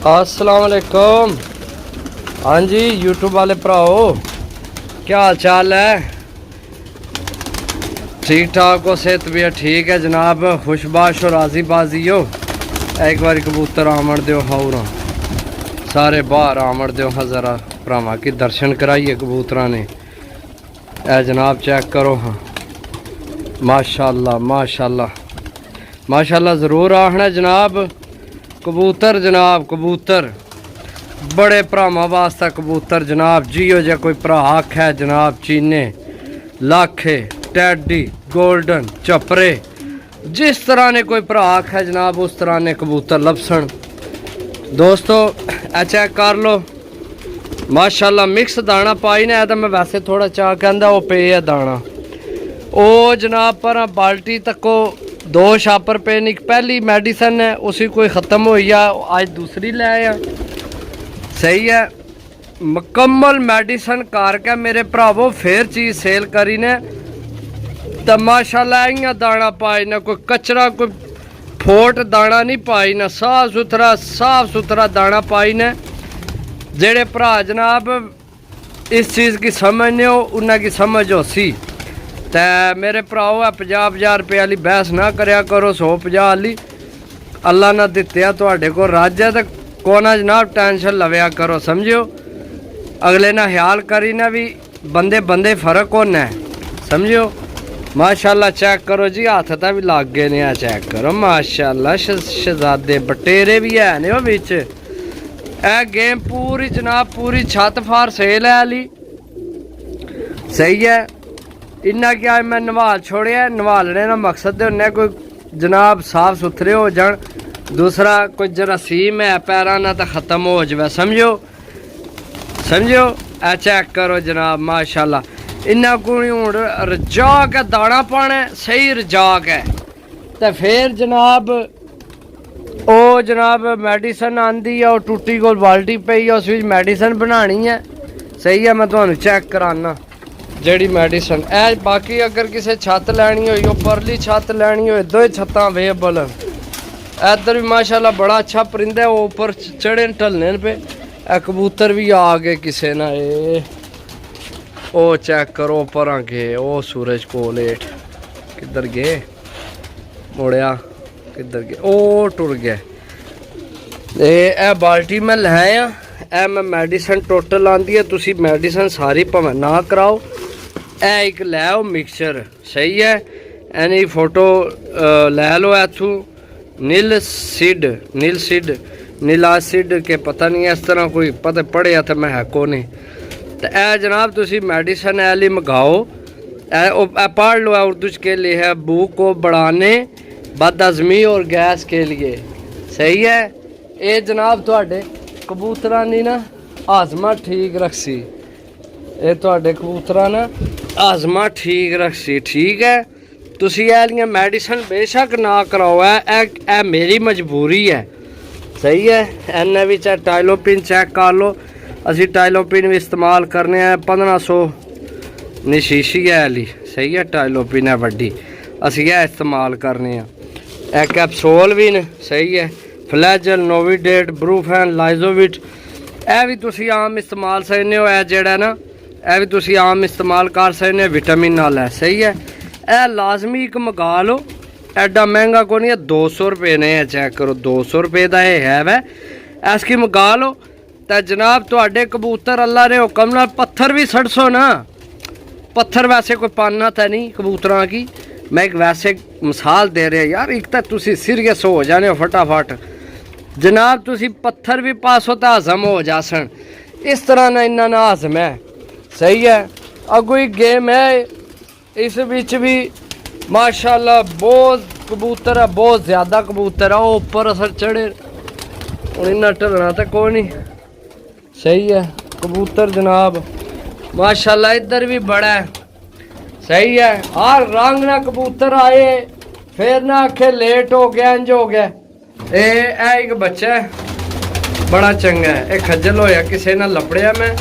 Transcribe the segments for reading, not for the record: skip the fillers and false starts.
अस्सलाम वालेकुम। हाँ जी यूट्यूब वाले भराओ, क्या हाल चाल है? ठीक ठाक हो? सेहत भी ठीक है जनाब? खुशबाश हो, राजी बाजी हो? एक बार कबूतर आमड़ दो हाउर सारे बाहर आमड़ दो हाँ जरा भरावां की दर्शन कराइए कबूतरा ने। ए जनाब चेक करो हाँ, माशाल्लाह माशाल्लाह माशाल्लाह। ज़रूर आखना जनाब कबूतर, जनाब कबूतर बड़े भरावां वास्ते कबूतर जनाब। जियो जे कोई भरा आखे जनाब चीने लाखे टैडी गोल्डन चपरे, जिस तरह ने कोई भरा आखे जनाब उस तरह ने कबूतर लपसन। दोस्तों ए चेक कर लो माशाल्लाह। मिक्स दाना पाई ने, तो मैं वैसे थोड़ा चाह कहता वो पे है दाना। ओ जनाब पर बाल्टी तको 2 छापर पे नहीं, पहली मेडिसन है उसी कोई ख़त्म हुई है, आज दूसरी ले आया। सही है, मुकम्मल मेडिसन करके मेरे भरावो फिर चीज़ सेल करी ने। तो माशाल्लाह इयां दाना पाई ना, कोई कचरा कोई फोट दाना नहीं पाई ना, साफ सुथरा दाना पाई ने। जेड़े भरा जनाब इस चीज़ की समझने हो उन्हें की समझ हो सी। तो मेरे भराओ 50,000 रुपये वाली बहस ना करया करो, 150 वाली अल्लाह ना दित्ते तुहाडे को रज है, तो कोना जनाब टेंशन लव्या करो, समझो। अगले ना ख्याल करी ना भी बंदे बंदे फर्क होना है, समझो। माशाल्लाह चेक करो जी, हाथ ता भी लग गए ने, चेक करो माशाल्लाह। शहजादे बटेरे भी है ने बिच। ए गेम पूरी जनाब पूरी छत फार सेल है अली, सही है। इन्ना क्या मैं नवाल छोड़िया, नवालने का मकसद होने कोई जनाब साफ सुथरे हो जान, दूसरा कोई जरासीम है पैरा ना तो ख़त्म हो जाए, समझो समझो। ए चेक करो जनाब माशाल्लाह। इन्ना कोई हूँ रजाक है दाना पाना सही रजाक है। तो फिर जनाब ओ जनाब मेडिसन आंदी है, टूटी कोल बाल्टी पई है, उस मेडिसन बनानी है, सही है। मैं तुम्हें चेक कराना जड़ी मेडिसन ए। बाकी अगर किसी छत लैनी हो, परली छत लैनी हो, 2 छत्तां अवेलेबल हैं। इधर भी माशाल्लाह बड़ा अच्छा परिंदा है, वो ऊपर चढ़े ढलने पे। ए कबूतर भी आ गए किसी ना, ओ चेक करो पर गए, ओ सूरज कोलेट किधर गए, मुड़िया किधर गए, ओ टुर गए। ए बाल्टी मैं लाया, ए मैं मेडिसन टोटल आंदी है, तुसी मेडिसन सारी भावें ना कराओ। ए एक लै मिक्सचर, सही है। एनी फोटो लै लो इथू, नील सीड नीलासिड के पता नहीं इस तरह कोई पता पढ़िया तो मैं है को नहीं। तो ए जनाब तुसी मेडिसन ऐली मंगाओ, ए पढ़ लो, उर्दू के लिए है भूख को बढ़ाने, बदहज़मी और गैस के लिए, सही है। ये जनाब थोड़े कबूतरा नी ना हाजमा ठीक रखसी, ये थोड़े कबूतरा ना हाजमा ठीक रखसी, ठीक है। तुसी एलियां मेडिसन बेशक ना कराओ, ए मेरी मजबूरी है, सही है। एने भी चाहे टाइलोपिन चेक कर लो, असी टाइलोपिन भी इस्तेमाल करने हैं, 1500 नी शीशी है अली, सही है। टाइलोपिन है वड्डी, असी यह इस्तेमाल करने हैं। ए कैप्सूल भी न, सही है। फ्लैजल नोविडेट ब्रूफेन लाइजोविट ए भी तुसी आम इस्तेमाल सकते हो। ए जेड़ा ना ए भी तुसी आम इस्तेमाल कर सकते हो, विटामिन नाल है, सही है। ए लाजमी एक मंगा लो, एडा महंगा को नहीं है, 200 रुपये ने, चेक करो 200 रुपये का है वै, ऐसकी मंगा लो। तो जनाब थोड़े कबूतर अल्लाह ने हुक्म नाल पत्थर भी सड़सो ना, पत्थर वैसे कोई पाना तो नहीं कबूतरा की, मैं एक वैसे मिसाल दे रहा यार। एक तो तुसी सीरियस हो जाने हो फटाफट जनाब, तुसी पत्थर भी पासो तो हजम हो जासन, इस तरह ना इन्ना ना हजम है, सही है। अगो एक गेम है, इस बीच भी माशाल्लाह बहुत कबूतर है, बहुत ज़्यादा कबूतर है। वो ऊपर असर चढ़े और इन्ना ढलना तो कोई नहीं, सही है। कबूतर जनाब माशाल्लाह इधर भी बड़ा है, सही है। हर रंग ना कबूतर आए, फिर ना आखे लेट हो गया इंज हो गया। एक बच्चा है बड़ा चंगा है, एक खज्जल होया किसी ना लपड़िया मैं,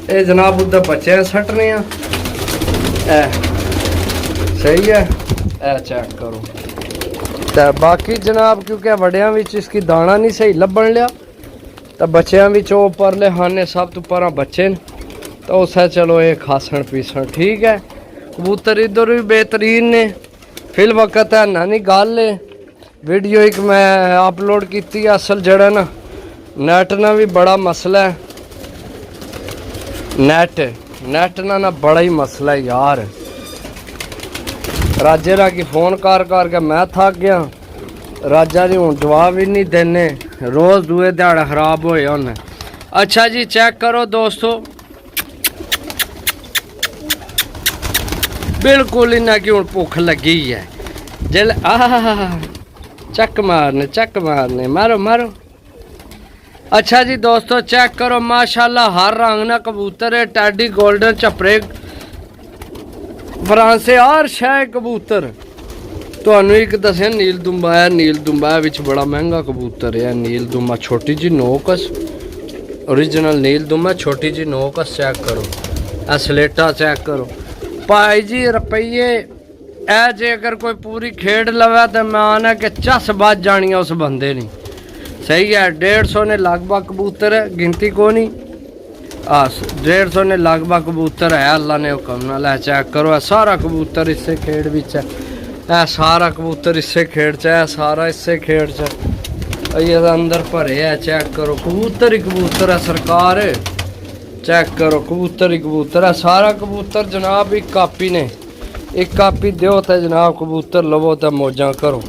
ये जनाब उधर बच्चे सटने सही है। ए चेक करो। तो बाकी जनाब क्योंकि वड्या इसकी दाना नहीं सही लभन लिया, तो बच्चों भी परले हाने सब तो पर बच्चे न तो उस चलो ये खासन पीसन ठीक है। कबूतर इधर भी बेहतरीन ने फिल वक्त है ना नहीं गल है वीडियो एक मैं अपलोड की असल जड़ा ना नेट ना भी बड़ा मसला है नेट ना बड़ा ही मसला है यार। राजे रा की फोन कर के मैं थक गया राजा जी हूँ जवाब ही नहीं देने रोज़ दुए दिहाड़े खराब होए उन्हें। अच्छा जी चेक करो दोस्तों बिल्कुल इन्हें कि हूँ भुख लगी है जल चक मारने मारो मारो। अच्छा जी दोस्तों चेक करो माशाल्लाह हर रंग ना कबूतर है टैडी गोल्डन चपरे फ्रांसे हर शह कबूतर। ਤੁਹਾਨੂੰ ਇੱਕ ਦੱਸਿਆ ਨੀਲ ਦੁੰਬਾ ਵਿੱਚ ਬੜਾ ਮਹਿੰਗਾ ਕਬੂਤਰ ਹੈ ਨੀਲ ਦੁੰਬਾ ਛੋਟੀ ਜੀ ਨੋਕਸ ओरिजिनल नील दुम्बा छोटी जी नोकस चेक करो असलेटा चेक करो भाई जी रुपये ए जे अगर कोई पूरी खेड लवे तो मैं आना कि चस बज जानी उस बंदे ने सही है। 150 ने लगभग कबूतर है गिनती को नहीं 150 ने लगभग कबूतर है अल्लाह ने हुक्म नाल है। चेक करो सारा कबूतर इससे खेड विच है सारा कबूतर इससे खेड च है सारा इससे खेड च ये अंदर भरे है। चेक करो कबूतर ही कबूतर है सरकार चेक करो कबूतर ही कबूतर है सारा कबूतर जनाब एक कापी ने एक कापी दो तो जनाब कबूतर लवो तो मौजा करो।